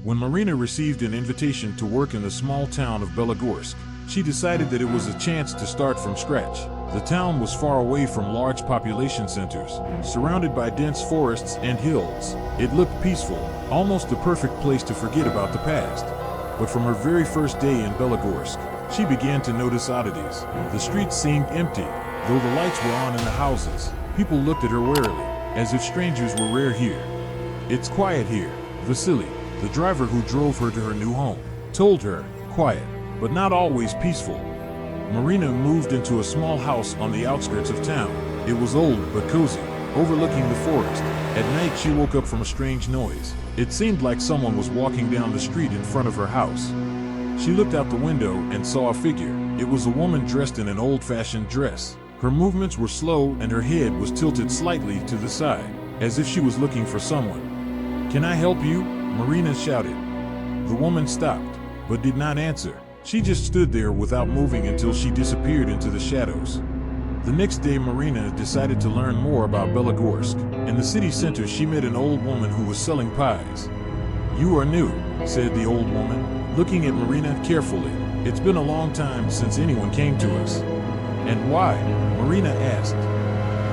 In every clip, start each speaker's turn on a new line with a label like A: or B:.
A: When Marina received an invitation to work in the small town of Belogorsk, she decided that it was a chance to start from scratch. The town was far away from large population centers, surrounded by dense forests and hills. It looked peaceful, almost the perfect place to forget about the past. But from her very first day in Belogorsk, she began to notice oddities. The streets seemed empty, though the lights were on in the houses. People looked at her warily, as if strangers were rare here. "It's quiet here," Vasily, the driver who drove her to her new home, told her. Quiet, but not always peaceful. Marina moved into a small house on the outskirts of town. It was old but cozy, overlooking the forest. At night she woke up from a strange noise. It seemed like someone was walking down the street in front of her house. She looked out the window and saw a figure. It was a woman dressed in an old-fashioned dress. Her movements were slow and her head was tilted slightly to the side, as if she was looking for someone. "Can I help you?" Marina shouted. The woman stopped, but did not answer. She just stood there without moving until she disappeared into the shadows. The next day Marina decided to learn more about Belogorsk. In the city center she met an old woman who was selling pies. "You are new," said the old woman, looking at Marina carefully. "It's been a long time since anyone came to us." "And why?" Marina asked.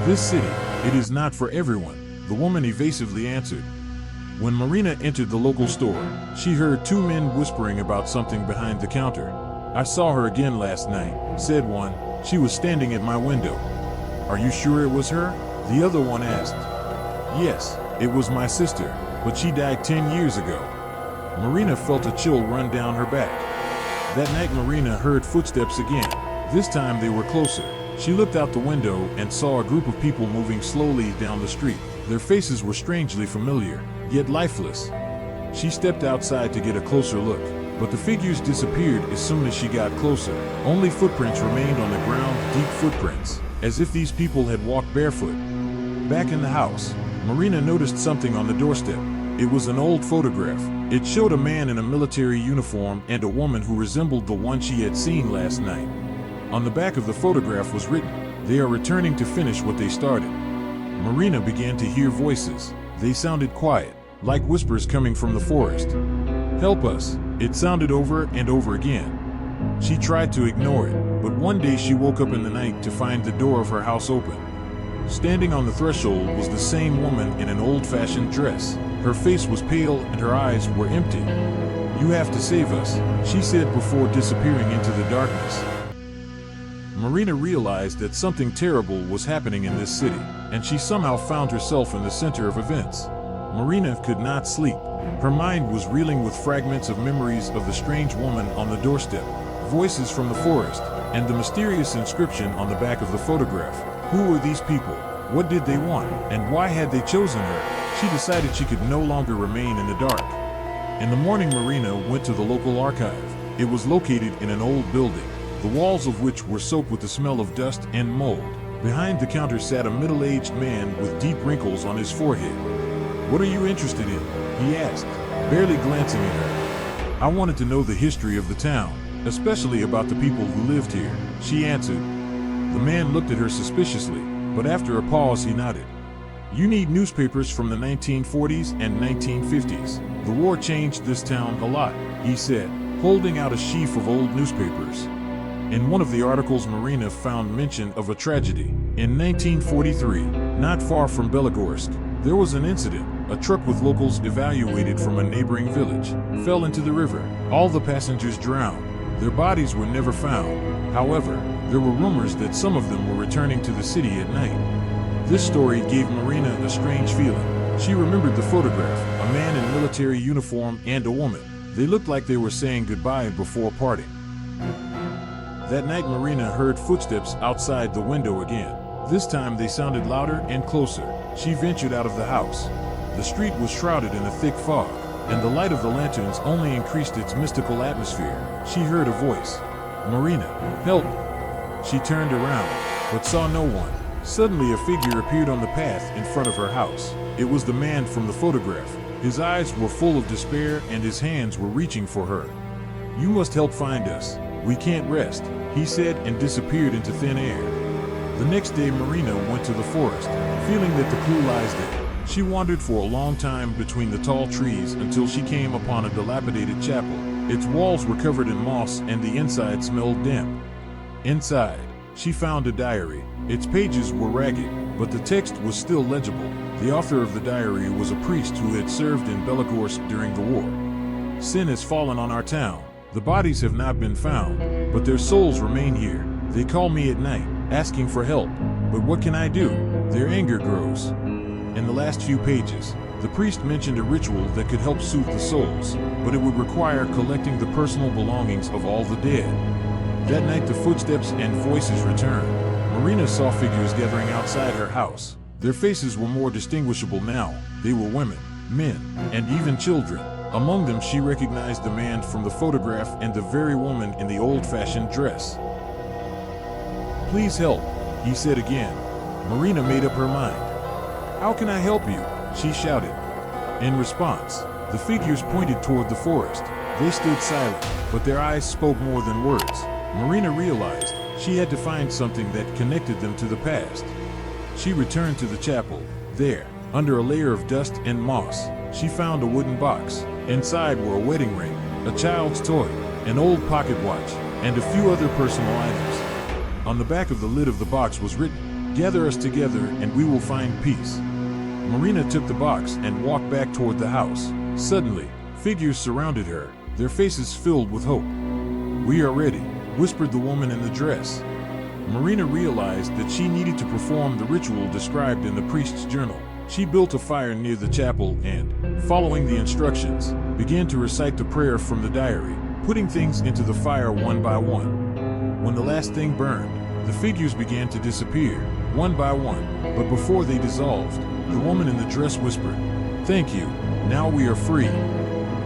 A: "This city, it is not for everyone," the woman evasively answered. When Marina entered the local store, she heard two men whispering about something behind the counter. "I saw her again last night," said one. "She was standing at my window." "Are you sure it was her?" the other one asked. "Yes, it was my sister, but she died 10 years ago." Marina felt a chill run down her back. That night Marina heard footsteps again. This time they were closer. She looked out the window and saw a group of people moving slowly down the street. Their faces were strangely familiar, yet lifeless. She stepped outside to get a closer look, but the figures disappeared as soon as she got closer. Only footprints remained on the ground, deep footprints, as if these people had walked barefoot. Back in the house, Marina noticed something on the doorstep. It was an old photograph. It showed a man in a military uniform and a woman who resembled the one she had seen last night. On the back of the photograph was written, "They are returning to finish what they started." Marina began to hear voices. They sounded quiet, like whispers coming from the forest. "Help us," it sounded over and over again. She tried to ignore it, but one day she woke up in the night to find the door of her house open. Standing on the threshold was the same woman in an old-fashioned dress. Her face was pale and her eyes were empty. "You have to save us," she said before disappearing into the darkness. Marina realized that something terrible was happening in this city, and she somehow found herself in the center of events. Marina could not sleep. Her mind was reeling with fragments of memories of the strange woman on the doorstep, voices from the forest, and the mysterious inscription on the back of the photograph. Who were these people? What did they want? And why had they chosen her? She decided she could no longer remain in the dark. In the morning, Marina went to the local archive. It was located in an old building, the walls of which were soaked with the smell of dust and mold. Behind the counter sat a middle-aged man with deep wrinkles on his forehead. "What are you interested in?" he asked, barely glancing at her. "I wanted to know the history of the town, especially about the people who lived here," she answered. The man looked at her suspiciously, but after a pause he nodded. "You need newspapers from the 1940s and 1950s. The war changed this town a lot," he said, holding out a sheaf of old newspapers. In one of the articles Marina found mention of a tragedy. In 1943, not far from Belogorsk, there was an incident. A truck with locals evacuated from a neighboring village fell into the river. All the passengers drowned. Their bodies were never found. However, there were rumors that some of them were returning to the city at night. This story gave Marina a strange feeling. She remembered the photograph, a man in military uniform and a woman. They looked like they were saying goodbye before parting. That night Marina heard footsteps outside the window again. This time they sounded louder and closer. She ventured out of the house. The street was shrouded in a thick fog, and the light of the lanterns only increased its mystical atmosphere. She heard a voice. "Marina, help!" She turned around, but saw no one. Suddenly a figure appeared on the path in front of her house. It was the man from the photograph. His eyes were full of despair and his hands were reaching for her. "You must help find us. We can't rest," he said and disappeared into thin air. The next day Marina went to the forest, feeling that the clue lies there. She wandered for a long time between the tall trees until she came upon a dilapidated chapel. Its walls were covered in moss and the inside smelled damp. Inside, she found a diary. Its pages were ragged, but the text was still legible. The author of the diary was a priest who had served in Belogorsk during the war. Sin has fallen on our town. The bodies have not been found, but their souls remain here. They call me at night, asking for help. But what can I do? Their anger grows. In the last few pages, the priest mentioned a ritual that could help soothe the souls, but it would require collecting the personal belongings of all the dead. That night the footsteps and voices returned. Marina saw figures gathering outside her house. Their faces were more distinguishable now. They were women, men, and even children. Among them she recognized the man from the photograph and the very woman in the old-fashioned dress. "Please help," he said again. Marina made up her mind. "How can I help you?" she shouted. In response, the figures pointed toward the forest. They stood silent, but their eyes spoke more than words. Marina realized she had to find something that connected them to the past. She returned to the chapel. There, under a layer of dust and moss, she found a wooden box. Inside were a wedding ring, a child's toy, an old pocket watch, and a few other personal items. On the back of the lid of the box was written, "Gather us together and we will find peace." Marina took the box and walked back toward the house. Suddenly, figures surrounded her, their faces filled with hope. "We are ready," whispered the woman in the dress. Marina realized that she needed to perform the ritual described in the priest's journal. She built a fire near the chapel and, following the instructions, began to recite the prayer from the diary, putting things into the fire one by one. When the last thing burned, the figures began to disappear, one by one, but before they dissolved, the woman in the dress whispered, "Thank you, now we are free."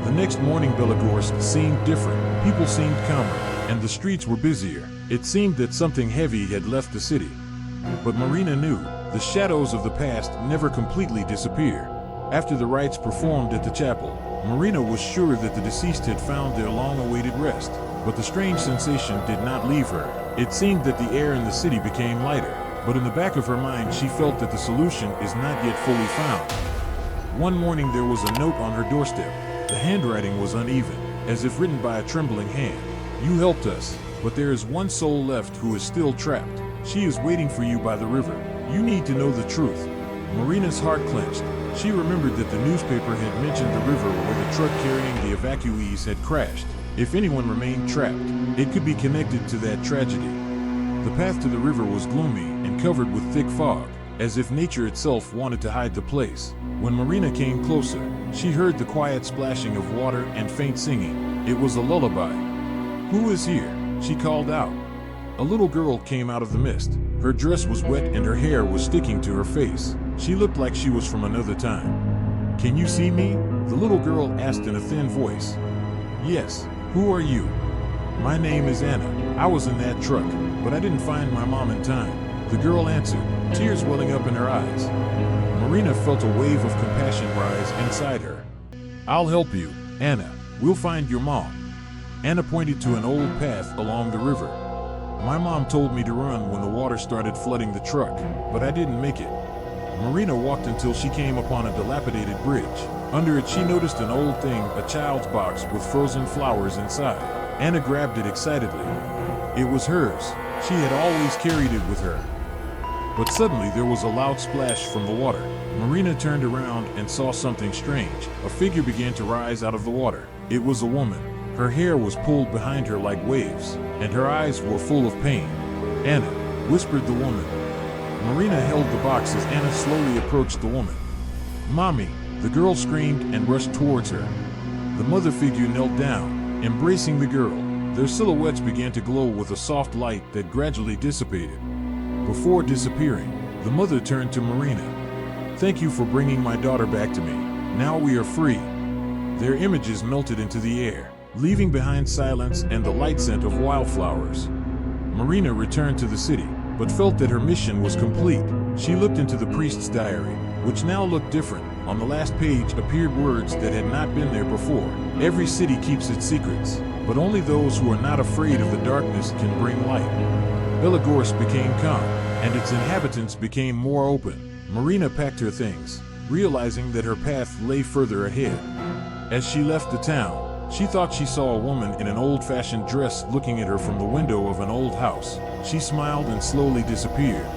A: The next morning Belogorsk seemed different. People seemed calmer, and the streets were busier. It seemed that something heavy had left the city. But Marina knew the shadows of the past never completely disappear. After the rites performed at the chapel, Marina was sure that the deceased had found their long-awaited rest. But the strange sensation did not leave her. It seemed that the air in the city became lighter, but in the back of her mind she felt that the solution is not yet fully found. One morning there was a note on her doorstep. The handwriting was uneven, as if written by a trembling hand. "You helped us, but there is one soul left who is still trapped. She is waiting for you by the river. You need to know the truth." Marina's heart clenched. She remembered that the newspaper had mentioned the river where the truck carrying the evacuees had crashed. If anyone remained trapped, it could be connected to that tragedy. The path to the river was gloomy and covered with thick fog, as if nature itself wanted to hide the place. When Marina came closer, she heard the quiet splashing of water and faint singing. It was a lullaby. "Who is here?" she called out. A little girl came out of the mist. Her dress was wet and her hair was sticking to her face. She looked like she was from another time. "Can you see me?" the little girl asked in a thin voice. "Yes. Who are you?" "My name is Anna. I was in that truck, but I didn't find my mom in time," the girl answered, tears welling up in her eyes. Marina felt a wave of compassion rise inside her. "I'll help you, Anna. We'll find your mom." Anna pointed to an old path along the river. "My mom told me to run when the water started flooding the truck, but I didn't make it." Marina walked until she came upon a dilapidated bridge. Under it she noticed an old thing, a child's box with frozen flowers inside. Anna grabbed it excitedly. It was hers. She had always carried it with her. But suddenly there was a loud splash from the water. Marina turned around and saw something strange. A figure began to rise out of the water. It was a woman. Her hair was pulled behind her like waves, and her eyes were full of pain. "Anna," whispered the woman. Marina held the box as Anna slowly approached the woman. "Mommy," the girl screamed and rushed towards her. The mother figure knelt down, embracing the girl. Their silhouettes began to glow with a soft light that gradually dissipated. Before disappearing, the mother turned to Marina. "Thank you for bringing my daughter back to me. Now we are free." Their images melted into the air, leaving behind silence and the light scent of wildflowers. Marina returned to the city, but felt that her mission was complete. She looked into the priest's diary, which now looked different. On the last page appeared words that had not been there before. "Every city keeps its secrets, but only those who are not afraid of the darkness can bring light." Belogorsk became calm, and its inhabitants became more open. Marina packed her things. realizing that her path lay further ahead. As she left the town, she thought she saw a woman in an old-fashioned dress looking at her from the window of an old house. She smiled and slowly disappeared.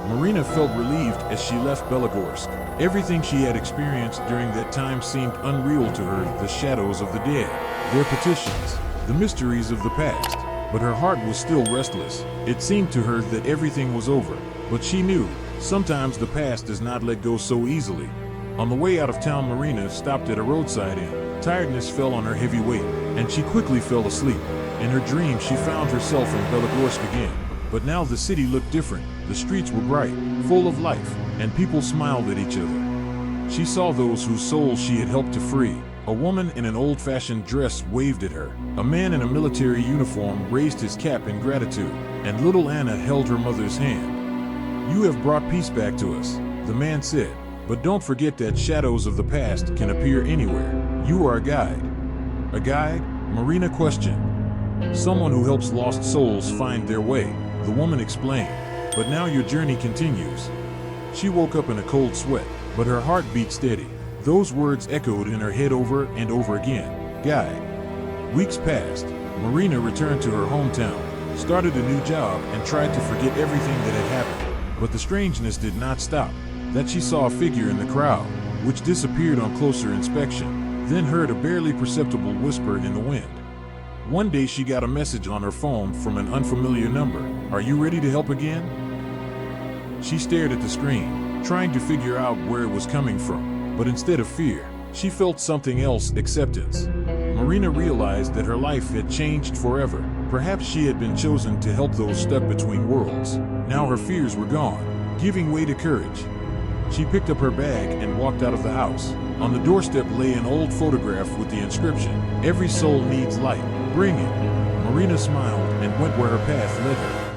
A: Marina felt relieved as she left Belogorsk. Everything she had experienced during that time seemed unreal to her, the shadows of the dead, their petitions, the mysteries of the past. But her heart was still restless. It seemed to her that everything was over. But she knew, sometimes the past does not let go so easily. On the way out of town, Marina stopped at a roadside inn. Tiredness fell on her heavy weight, and she quickly fell asleep. In her dream, she found herself in Belogorsk again. But now the city looked different. The streets were bright, full of life, and people smiled at each other. She saw those whose souls she had helped to free. A woman in an old-fashioned dress waved at her. A man in a military uniform raised his cap in gratitude, and little Anna held her mother's hand. "You have brought peace back to us," the man said. "But don't forget that shadows of the past can appear anywhere. You are a guide." "A guide?" Marina questioned. "Someone who helps lost souls find their way," the woman explained. "But now your journey continues." She woke up in a cold sweat, but her heart beat steady. Those words echoed in her head over and over again. Guide. Weeks passed. Marina returned to her hometown, started a new job, and tried to forget everything that had happened. But the strangeness did not stop. That she saw a figure in the crowd, which disappeared on closer inspection, then heard a barely perceptible whisper in the wind. One day she got a message on her phone from an unfamiliar number. "Are you ready to help again?" She stared at the screen, trying to figure out where it was coming from. But instead of fear, she felt something else: acceptance. Marina realized that her life had changed forever. Perhaps she had been chosen to help those stuck between worlds. Now her fears were gone, giving way to courage. She picked up her bag and walked out of the house. On the doorstep lay an old photograph with the inscription, "Every soul needs light. Bring it." Marina smiled and went where her path led her.